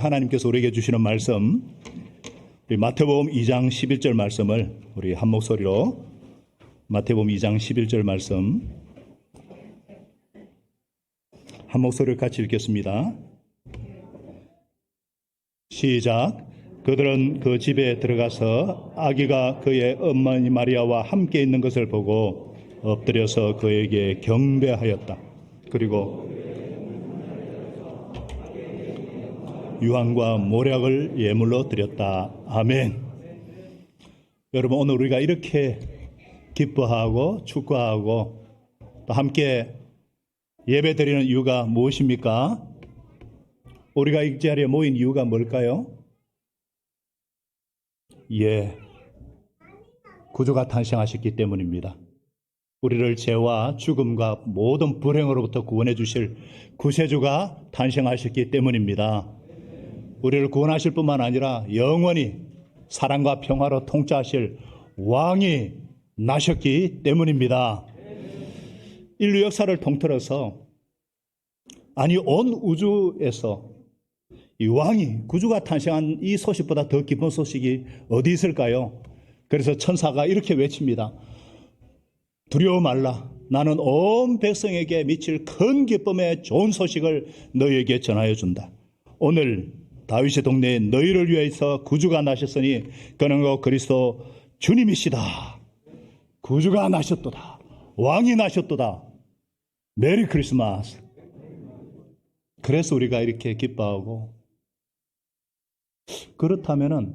하나님께서 우리에게 주시는 말씀, 우리 마태복음 2장 11절 말씀을 우리 한 목소리로 마태복음 2장 11절 말씀 한 목소리를 같이 읽겠습니다. 시작. 그들은 그 집에 들어가서 아기가 그의 어머니 마리아와 함께 있는 것을 보고 엎드려서 그에게 경배하였다. 그리고 유황과 모략을 예물로 드렸다. 아멘. 여러분, 오늘 우리가 이렇게 기뻐하고 축구하고 또 함께 예배드리는 이유가 무엇입니까? 우리가 이 자리에 모인 이유가 뭘까요? 구주가 탄생하셨기 때문입니다. 우리를 죄와 죽음과 모든 불행으로부터 구원해 주실 구세주가 탄생하셨기 때문입니다. 우리를 구원하실 뿐만 아니라 영원히 사랑과 평화로 통치하실 왕이 나셨기 때문입니다. 인류 역사를 통틀어서 온 우주에서 이 왕이 구주가 탄생한 이 소식보다 더 기쁜 소식이 어디 있을까요? 그래서 천사가 이렇게 외칩니다. 두려워 말라. 나는 온 백성에게 미칠 큰 기쁨의 좋은 소식을 너희에게 전하여 준다. 오늘 다윗의 동네에 너희를 위해서 구주가 나셨으니 그는 곧 그리스도 주님이시다. 구주가 나셨도다. 왕이 나셨도다. 메리 크리스마스. 그래서 우리가 이렇게 기뻐하고, 그렇다면은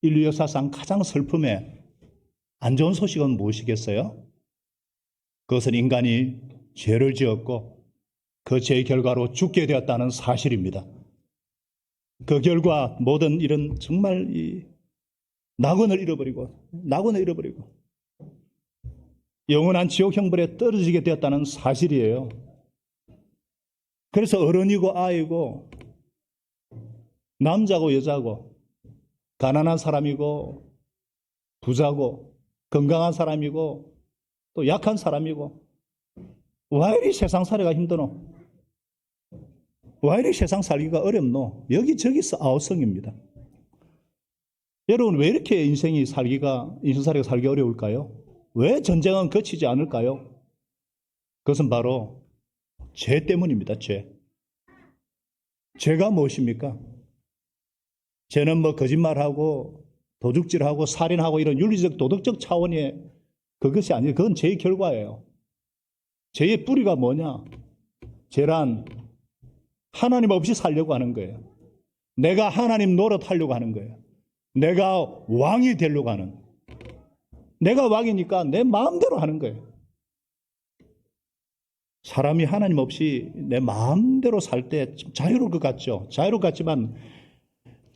인류 역사상 가장 슬픔의 안 좋은 소식은 무엇이겠어요? 그것은 인간이 죄를 지었고 그 죄의 결과로 죽게 되었다는 사실입니다. 그 결과 모든 일은 정말 낙원을 잃어버리고 영원한 지옥 형벌에 떨어지게 되었다는 사실이에요. 그래서 어른이고 아이고 남자고 여자고 가난한 사람이고 부자고 건강한 사람이고 또 약한 사람이고 왜 이리 세상 살기가 힘드노? 왜 이리 세상 살기가 어렵노? 여기저기서 아우성입니다. 여러분, 왜 이렇게 인생 살기가 살기 어려울까요? 왜 전쟁은 그치지 않을까요? 그것은 바로 죄 때문입니다. 죄가 무엇입니까? 죄는 거짓말하고 도둑질하고 살인하고 이런 윤리적 도덕적 차원의 그것이 아니에요. 그건 죄의 결과예요. 죄의 뿌리가 뭐냐? 죄란 하나님 없이 살려고 하는 거예요. 내가 하나님 노릇하려고 하는 거예요. 내가 왕이 되려고 하는. 내가 왕이니까 내 마음대로 하는 거예요. 사람이 하나님 없이 내 마음대로 살 때 자유로울 것 같죠. 자유로울 것 같지만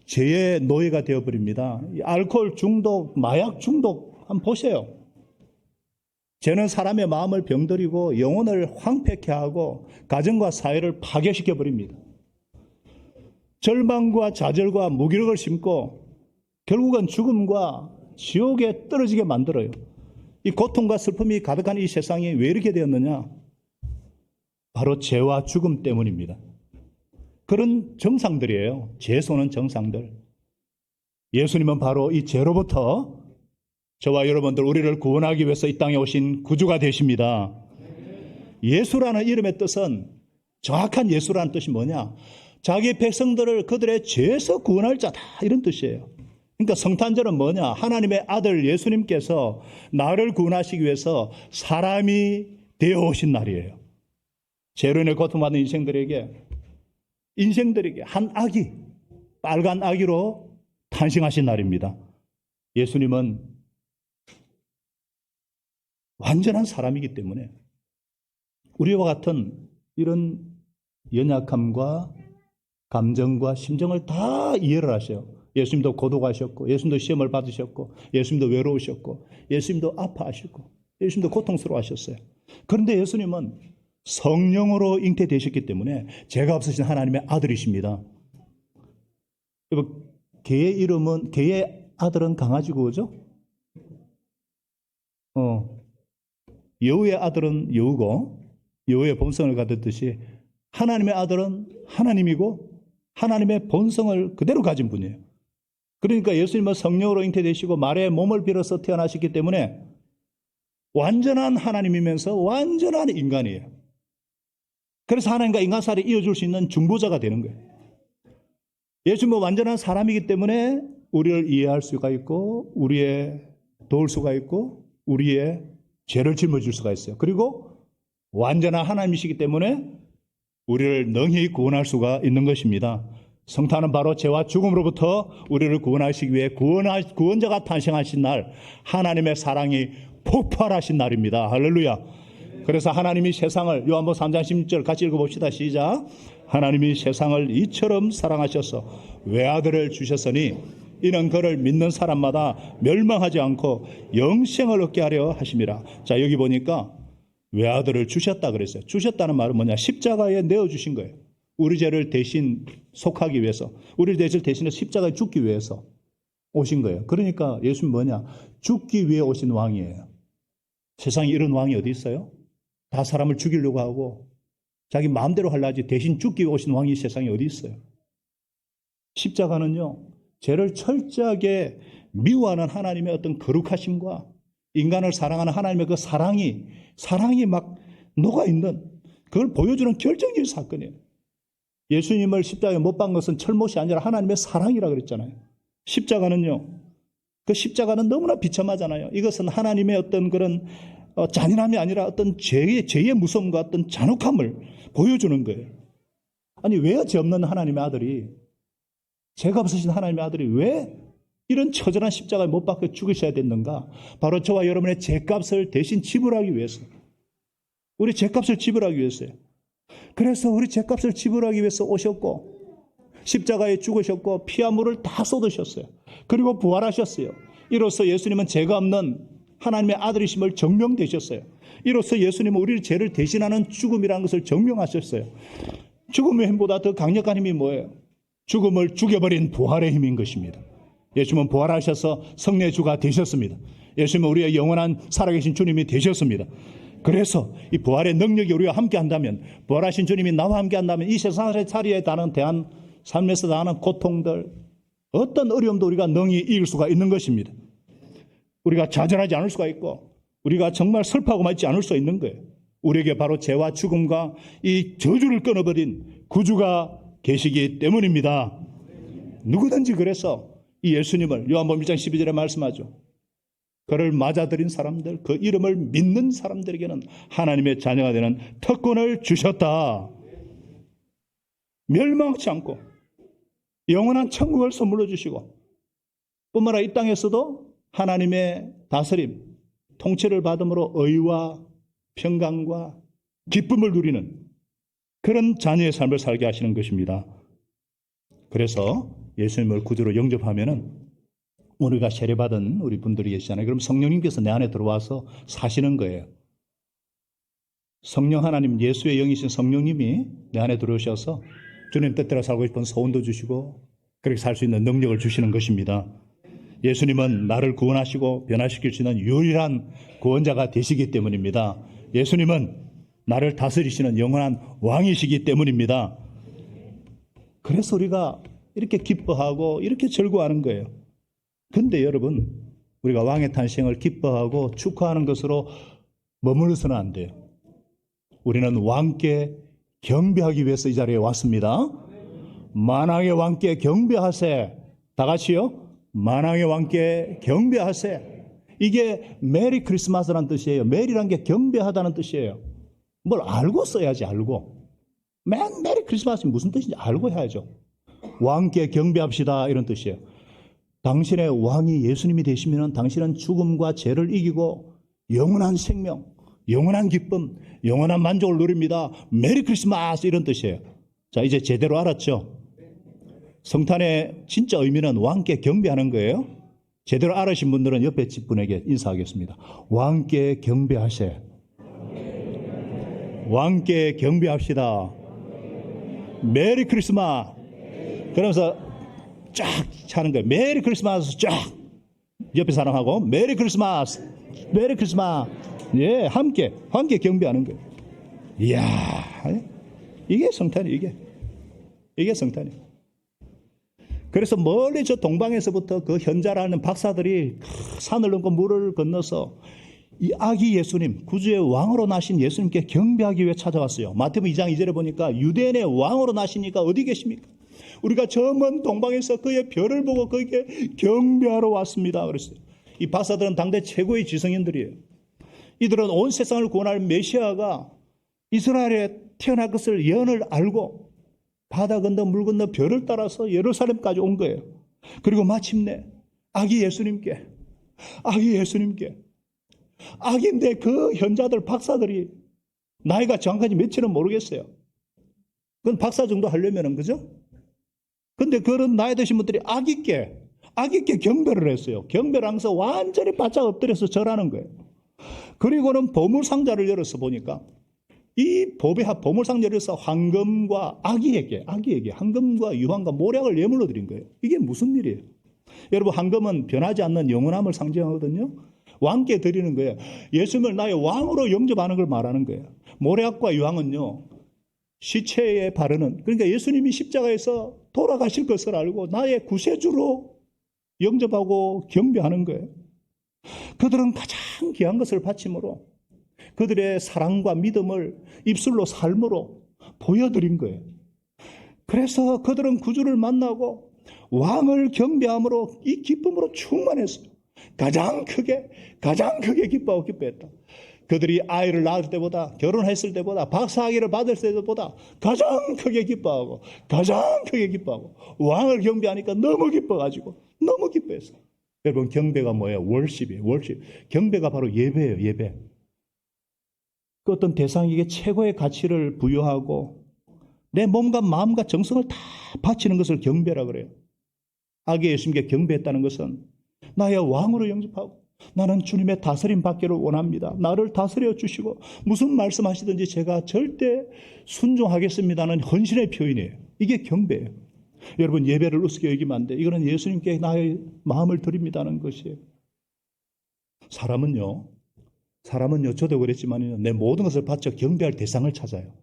죄의 노예가 되어버립니다. 알코올 중독, 마약 중독 한번 보세요. 죄는 사람의 마음을 병들이고 영혼을 황폐케 하고 가정과 사회를 파괴시켜버립니다. 절망과 좌절과 무기력을 심고 결국은 죽음과 지옥에 떨어지게 만들어요. 이 고통과 슬픔이 가득한 이 세상이 왜 이렇게 되었느냐? 바로 죄와 죽음 때문입니다. 그런 정상들이에요. 죄소는 정상들. 예수님은 바로 이 죄로부터 저와 여러분들 우리를 구원하기 위해서 이 땅에 오신 구주가 되십니다. 예수라는 이름의 뜻은, 정확한 예수라는 뜻이 뭐냐? 자기 백성들을 그들의 죄에서 구원할 자다, 이런 뜻이에요. 그러니까 성탄절은 뭐냐? 하나님의 아들 예수님께서 나를 구원하시기 위해서 사람이 되어 오신 날이에요. 죄로 인해 고통받는 인생들에게 한 아기, 빨간 아기로 탄생하신 날입니다. 예수님은 완전한 사람이기 때문에 우리와 같은 이런 연약함과 감정과 심정을 다 이해를 하셔요. 예수님도 고독하셨고, 예수님도 시험을 받으셨고, 예수님도 외로우셨고, 예수님도 아파하셨고, 예수님도 고통스러워하셨어요. 그런데 예수님은 성령으로 잉태되셨기 때문에 죄가 없으신 하나님의 아들이십니다. 개의 아들은 강아지고, 그죠? 여우의 아들은 여우고, 여우의 본성을 가졌듯이 하나님의 아들은 하나님이고 하나님의 본성을 그대로 가진 분이에요. 그러니까 예수님은 성령으로 잉태되시고 마리아의 몸을 빌어서 태어나셨기 때문에 완전한 하나님이면서 완전한 인간이에요. 그래서 하나님과 인간 사이를 이어줄 수 있는 중보자가 되는 거예요. 예수님은 완전한 사람이기 때문에 우리를 이해할 수가 있고 우리의 도울 수가 있고 우리의 죄를 짊어질 수가 있어요. 그리고 완전한 하나님이시기 때문에 우리를 능히 구원할 수가 있는 것입니다. 성탄은 바로 죄와 죽음으로부터 우리를 구원하시기 위해 구원자가 탄생하신 날, 하나님의 사랑이 폭발하신 날입니다. 할렐루야. 그래서 하나님이 세상을, 요한복음 3장 16절 같이 읽어봅시다. 시작. 하나님이 세상을 이처럼 사랑하셔서 외아들을 주셨으니 이는 그를 믿는 사람마다 멸망하지 않고 영생을 얻게 하려 하심이라. 자, 여기 보니까 외아들을 주셨다 그랬어요. 주셨다는 말은 뭐냐? 십자가에 내어주신 거예요. 우리 죄를 대신 속하기 위해서, 우리 죄를 대신해 십자가에 죽기 위해서 오신 거예요. 그러니까 예수님 뭐냐? 죽기 위해 오신 왕이에요. 세상에 이런 왕이 어디 있어요? 다 사람을 죽이려고 하고 자기 마음대로 하려 하지 대신 죽기 위해 오신 왕이 세상에 어디 있어요? 십자가는요, 죄를 철저하게 미워하는 하나님의 어떤 거룩하심과 인간을 사랑하는 하나님의 그 사랑이 막 녹아있는, 그걸 보여주는 결정적인 사건이에요. 예수님을 십자가에 못 박은 것은 철못이 아니라 하나님의 사랑이라 그랬잖아요. 십자가는요, 그 십자가는 너무나 비참하잖아요. 이것은 하나님의 어떤 그런 잔인함이 아니라 어떤 죄의 무서움과 어떤 잔혹함을 보여주는 거예요. 아니, 왜 죄 없는 하나님의 아들이, 죄가 없으신 하나님의 아들이 왜 이런 처절한 십자가에 못 박혀 죽으셔야 됐는가? 바로 저와 여러분의 죄값을 대신 지불하기 위해서, 우리 죄값을 지불하기 위해서요. 그래서 우리 죄값을 지불하기 위해서 오셨고 십자가에 죽으셨고 피와 물을 다 쏟으셨어요. 그리고 부활하셨어요. 이로써 예수님은 죄가 없는 하나님의 아들이심을 증명되셨어요. 이로써 예수님은 우리의 죄를 대신하는 죽음이라는 것을 증명하셨어요. 죽음의 힘보다 더 강력한 힘이 뭐예요? 죽음을 죽여버린 부활의 힘인 것입니다. 예수님은 부활하셔서 성령의 주가 되셨습니다. 예수님은 우리의 영원한 살아계신 주님이 되셨습니다. 그래서 이 부활의 능력이 우리와 함께 한다면, 부활하신 주님이 나와 함께 한다면 이 세상의 자리에 대한 삶에서 당하는 고통들, 어떤 어려움도 우리가 능히 이길 수가 있는 것입니다. 우리가 좌절하지 않을 수가 있고 우리가 정말 슬퍼하고만 있지 않을 수 있는 거예요. 우리에게 바로 죄와 죽음과 이 저주를 끊어버린 구주가 계시기 때문입니다. 누구든지 그래서 이 예수님을, 요한복음 1장 12절에 말씀하죠. 그를 맞아들인 사람들, 그 이름을 믿는 사람들에게는 하나님의 자녀가 되는 특권을 주셨다. 멸망하지 않고 영원한 천국을 선물로 주시고, 뿐만 아니라 이 땅에서도 하나님의 다스림, 통치를 받음으로 의와 평강과 기쁨을 누리는 그런 자녀의 삶을 살게 하시는 것입니다. 그래서 예수님을 구주로 영접하면은 우리가 세례받은 우리 분들이 계시잖아요. 그럼 성령님께서 내 안에 들어와서 사시는 거예요. 성령 하나님, 예수의 영이신 성령님이 내 안에 들어오셔서 주님 뜻대로 살고 싶은 소원도 주시고 그렇게 살 수 있는 능력을 주시는 것입니다. 예수님은 나를 구원하시고 변화시킬 수 있는 유일한 구원자가 되시기 때문입니다. 예수님은 나를 다스리시는 영원한 왕이시기 때문입니다. 그래서 우리가 이렇게 기뻐하고 이렇게 즐거워하는 거예요. 근데 여러분, 우리가 왕의 탄생을 기뻐하고 축하하는 것으로 머물러서는 안 돼요. 우리는 왕께 경배하기 위해서 이 자리에 왔습니다. 만왕의 왕께 경배하세. 다 같이요. 만왕의 왕께 경배하세. 이게 메리 크리스마스라는 뜻이에요. 메리란 게 경배하다는 뜻이에요. 뭘 알고 써야지, 알고. 메리 크리스마스 무슨 뜻인지 알고 해야죠. 왕께 경배합시다, 이런 뜻이에요. 당신의 왕이 예수님이 되시면 당신은 죽음과 죄를 이기고 영원한 생명, 영원한 기쁨, 영원한 만족을 누립니다. 메리 크리스마스, 이런 뜻이에요. 자, 이제 제대로 알았죠? 성탄의 진짜 의미는 왕께 경배하는 거예요. 제대로 알으신 분들은 옆에 집분에게 인사하겠습니다. 왕께 경배하세. 왕께 경배합시다. 메리 크리스마스. 그러면서 쫙 차는 거예요. 메리 크리스마스. 쫙 옆에 사람하고 메리 크리스마스, 메리 크리스마스. 예, 함께 경배하는 거예요. 이야, 이게 성탄이, 이게 성탄이에요. 그래서 멀리 저 동방에서부터 그 현자라는 박사들이 산을 넘고 물을 건너서 이 아기 예수님, 구주의 왕으로 나신 예수님께 경배하기 위해 찾아왔어요. 마태복음 2장 2절에 보니까 유대인의 왕으로 나시니까 어디 계십니까? 우리가 저 먼 동방에서 그의 별을 보고 그에게 경배하러 왔습니다. 그랬어요. 이 박사들은 당대 최고의 지성인들이에요. 이들은 온 세상을 구원할 메시아가 이스라엘에 태어날 것을 예언을 알고 바다 건너 물 건너 별을 따라서 예루살렘까지 온 거예요. 그리고 마침내 아기 예수님께 아기인데 그 현자들 박사들이 나이가 정확하게 몇인지는 모르겠어요. 그건 박사 정도 하려면은 그죠? 근데 그런 나이 드신 분들이 아기께 경배를 했어요. 경배를 하면서 완전히 바짝 엎드려서 절하는 거예요. 그리고는 보물상자를 열어서 보니까 이 보물상자를 열어서 황금과 아기에게 황금과 유황과 모략을 예물로 드린 거예요. 이게 무슨 일이에요? 여러분, 황금은 변하지 않는 영원함을 상징하거든요. 왕께 드리는 거예요. 예수님을 나의 왕으로 영접하는 걸 말하는 거예요. 모략과 유황은요, 시체에 바르는, 그러니까 예수님이 십자가에서 돌아가실 것을 알고 나의 구세주로 영접하고 경배하는 거예요. 그들은 가장 귀한 것을 바침으로 그들의 사랑과 믿음을 입술로 삶으로 보여드린 거예요. 그래서 그들은 구주를 만나고 왕을 경배함으로 이 기쁨으로 충만했어요. 가장 크게 기뻐하고 기뻐했다. 그들이 아이를 낳을 때보다, 결혼했을 때보다, 박사학위를 받을 때보다 가장 크게 기뻐하고 왕을 경배하니까 너무 기뻐했어요. 여러분, 경배가 뭐예요? 월십이에요. 경배가 바로 예배예요. 예배. 그 어떤 대상에게 최고의 가치를 부여하고 내 몸과 마음과 정성을 다 바치는 것을 경배라 그래요. 아기 예수님께 경배했다는 것은 나의 왕으로 영접하고 나는 주님의 다스림 받기를 원합니다. 나를 다스려 주시고 무슨 말씀하시든지 제가 절대 순종하겠습니다는 헌신의 표현이에요. 이게 경배예요. 여러분, 예배를 우습게 여기면 안 돼. 이거는 예수님께 나의 마음을 드립니다는 것이에요. 사람은요, 저도 그랬지만요, 내 모든 것을 바쳐 경배할 대상을 찾아요.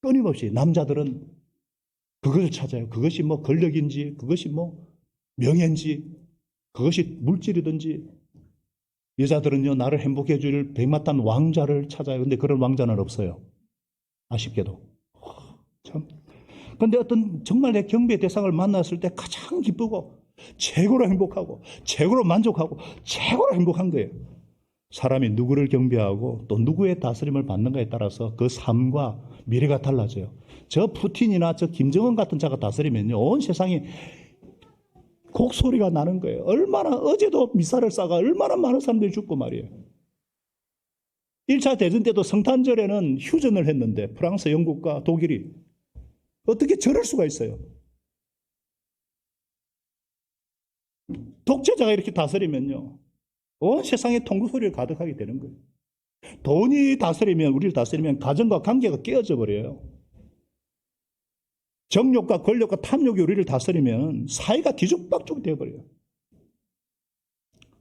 끊임없이. 남자들은 그것을 찾아요. 그것이 뭐 권력인지, 그것이 뭐 명예인지, 그것이 물질이든지. 여자들은요, 나를 행복해 해줄 백마탄 왕자를 찾아요. 근데 그런 왕자는 없어요. 아쉽게도. 참. 근데 어떤 정말 내 경배 대상을 만났을 때 가장 기쁘고 최고로 행복하고 최고로 만족하고 최고로 행복한 거예요. 사람이 누구를 경배하고 또 누구의 다스림을 받는가에 따라서 그 삶과 미래가 달라져요. 저 푸틴이나 저 김정은 같은 자가 다스리면요, 온 세상이 곡소리가 나는 거예요. 얼마나, 어제도 미사를 쏴가 얼마나 많은 사람들이 죽고 말이에요. 1차 대전 때도 성탄절에는 휴전을 했는데 프랑스, 영국과 독일이 어떻게 저럴 수가 있어요? 독재자가 이렇게 다스리면요, 온 세상에 통곡 소리를 가득하게 되는 거예요. 돈이 다스리면, 우리를 다스리면 가정과 관계가 깨어져 버려요. 정욕과 권력과 탐욕이 우리를 다스리면 사회가 뒤죽박죽 되어버려요.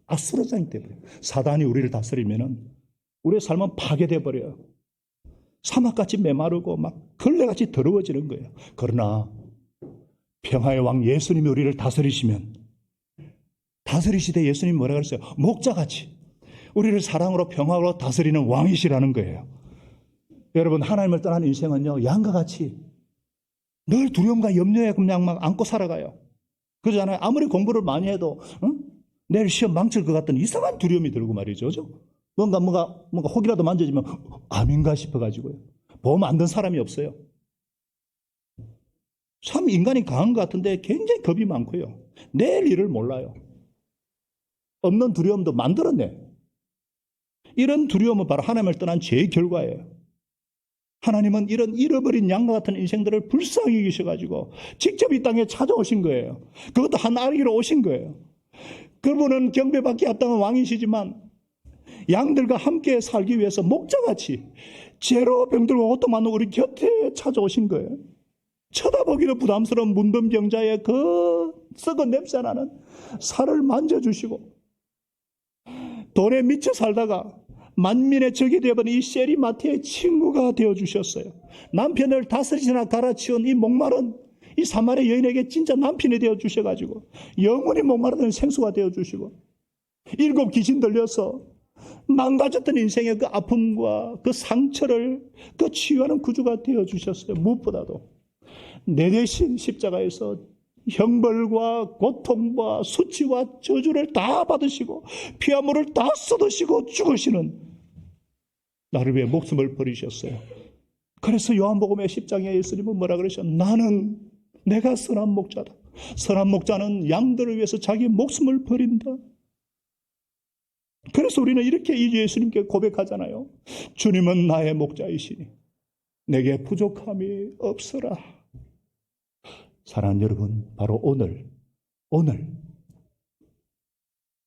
아수라장이 되어버려요. 사단이 우리를 다스리면 우리의 삶은 파괴되어버려요. 사막같이 메마르고 막 걸레같이 더러워지는 거예요. 그러나 평화의 왕 예수님이 우리를 다스리시되 예수님이 뭐라 그랬어요? 목자같이 우리를 사랑으로 평화로 다스리는 왕이시라는 거예요. 여러분, 하나님을 떠난 인생은요, 양과 같이 늘 두려움과 염려에 그냥 막 안고 살아가요. 그러잖아요. 아무리 공부를 많이 해도 내일 시험 망칠 것 같은 이상한 두려움이 들고 말이죠. 뭔가 혹이라도 만져지면 암인가 싶어가지고요. 보험 안 든 사람이 없어요. 참 인간이 강한 것 같은데 굉장히 겁이 많고요. 내일 일을 몰라요. 없는 두려움도 만들어내. 이런 두려움은 바로 하나님을 떠난 죄의 결과예요. 하나님은 이런 잃어버린 양과 같은 인생들을 불쌍히 여기셔가지고 직접 이 땅에 찾아오신 거예요. 그것도 한 아기로 오신 거예요. 그분은 경배받기 합당한 왕이시지만 양들과 함께 살기 위해서 목자같이 죄로 병들고 고통받는 우리 곁에 찾아오신 거예요. 쳐다보기도 부담스러운 문둥병자의 그 썩은 냄새나는 살을 만져주시고, 돈에 미쳐 살다가 만민의 적이 되어버린 이 세리마티의 친구가 되어주셨어요. 남편을 다스리시나 갈아치운 이 목마른 이 사마리아 여인에게 진짜 남편이 되어 주셔가지고 영원히 목마르던 생수가 되어 주시고 7 귀신 들려서 망가졌던 인생의 그 아픔과 그 상처를 그 치유하는 구주가 되어 주셨어요. 무엇보다도 내 대신 십자가에서 형벌과 고통과 수치와 저주를 다 받으시고 피와 물을 다 쏟으시고 죽으시는 나를 위해 목숨을 버리셨어요. 그래서 요한복음의 10장에 예수님은 뭐라 그러셨어요? 나는 내가 선한 목자다. 선한 목자는 양들을 위해서 자기 목숨을 버린다. 그래서 우리는 이렇게 예수님께 고백하잖아요. 주님은 나의 목자이시니 내게 부족함이 없으라. 사랑하는 여러분, 바로 오늘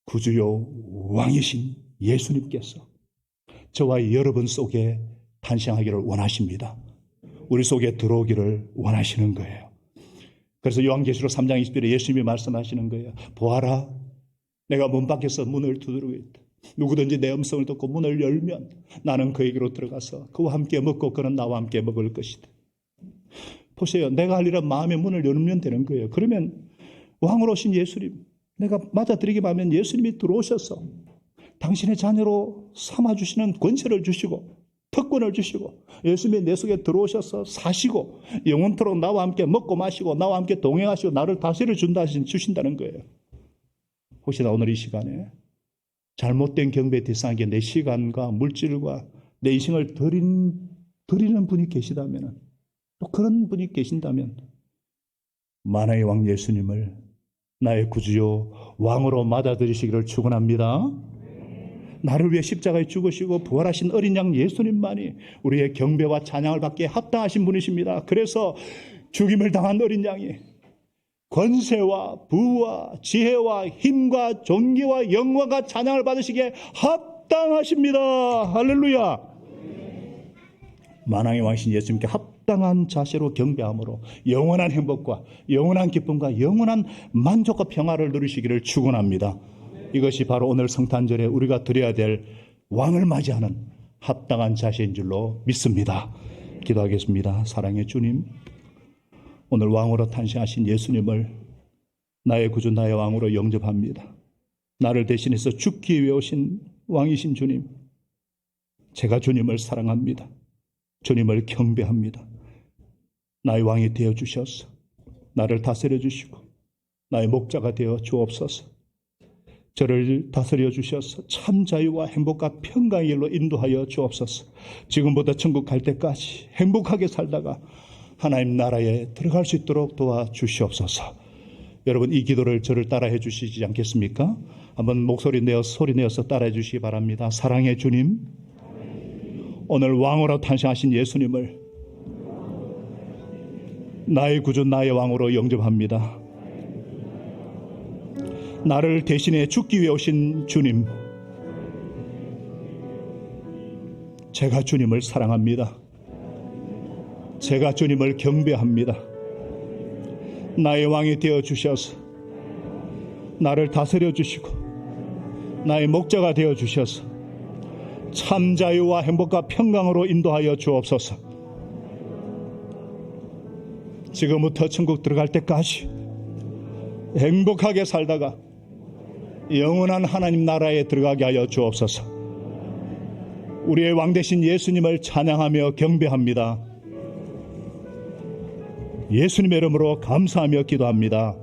구주요 왕이신 예수님께서 저와 여러분 속에 탄생하기를 원하십니다. 우리 속에 들어오기를 원하시는 거예요. 그래서 요한계시록 3장 20절에 예수님이 말씀하시는 거예요. 보아라, 내가 문 밖에서 문을 두드리고 있다. 누구든지 내 음성을 듣고 문을 열면 나는 그에게로 들어가서 그와 함께 먹고 그는 나와 함께 먹을 것이다. 보세요. 내가 할 일은 마음의 문을 열면 되는 거예요. 그러면 왕으로 오신 예수님, 내가 맞아들이기만 하면 예수님이 들어오셔서 당신의 자녀로 삼아주시는 권세를 주시고 특권을 주시고 예수님이 내 속에 들어오셔서 사시고 영원토록 나와 함께 먹고 마시고 나와 함께 동행하시고 나를 다스려 주신다는 거예요. 혹시나 오늘 이 시간에 잘못된 경배의 대상에게 내 시간과 물질과 내 인생을 드리는 분이 계시다면, 또 그런 분이 계신다면 만왕의 왕 예수님을 나의 구주요 왕으로 맞아들이시기를 축원합니다. 나를 위해 십자가에 죽으시고 부활하신 어린 양 예수님만이 우리의 경배와 찬양을 받기에 합당하신 분이십니다. 그래서 죽임을 당한 어린 양이 권세와 부와 지혜와 힘과 존귀와 영광과 찬양을 받으시기에 합당하십니다. 할렐루야. 만왕의 왕이신 예수님께 합당한 자세로 경배함으로 영원한 행복과 영원한 기쁨과 영원한 만족과 평화를 누리시기를 축원합니다. 이것이 바로 오늘 성탄절에 우리가 드려야 될 왕을 맞이하는 합당한 자세인 줄로 믿습니다. 기도하겠습니다. 사랑의 주님, 오늘 왕으로 탄생하신 예수님을 나의 구주 나의 왕으로 영접합니다. 나를 대신해서 죽기 위해 오신 왕이신 주님, 제가 주님을 사랑합니다. 주님을 경배합니다. 나의 왕이 되어 주셔서 나를 다스려 주시고 나의 목자가 되어 주옵소서. 저를 다스려 주셔서 참 자유와 행복과 평강의 길로 인도하여 주옵소서. 지금부터 천국 갈 때까지 행복하게 살다가 하나님 나라에 들어갈 수 있도록 도와주시옵소서. 여러분, 이 기도를 저를 따라해 주시지 않겠습니까? 한번 목소리 소리 내어서 따라해 주시기 바랍니다. 사랑의 주님, 오늘 왕으로 탄생하신 예수님을 나의 구주 나의 왕으로 영접합니다. 나를 대신해 죽기 위해 오신 주님, 제가 주님을 사랑합니다. 제가 주님을 경배합니다. 나의 왕이 되어 주셔서 나를 다스려 주시고 나의 목자가 되어 주셔서 참 자유와 행복과 평강으로 인도하여 주옵소서. 지금부터 천국 들어갈 때까지 행복하게 살다가 영원한 하나님 나라에 들어가게 하여 주옵소서. 우리의 왕 되신 예수님을 찬양하며 경배합니다. 예수님의 이름으로 감사하며 기도합니다.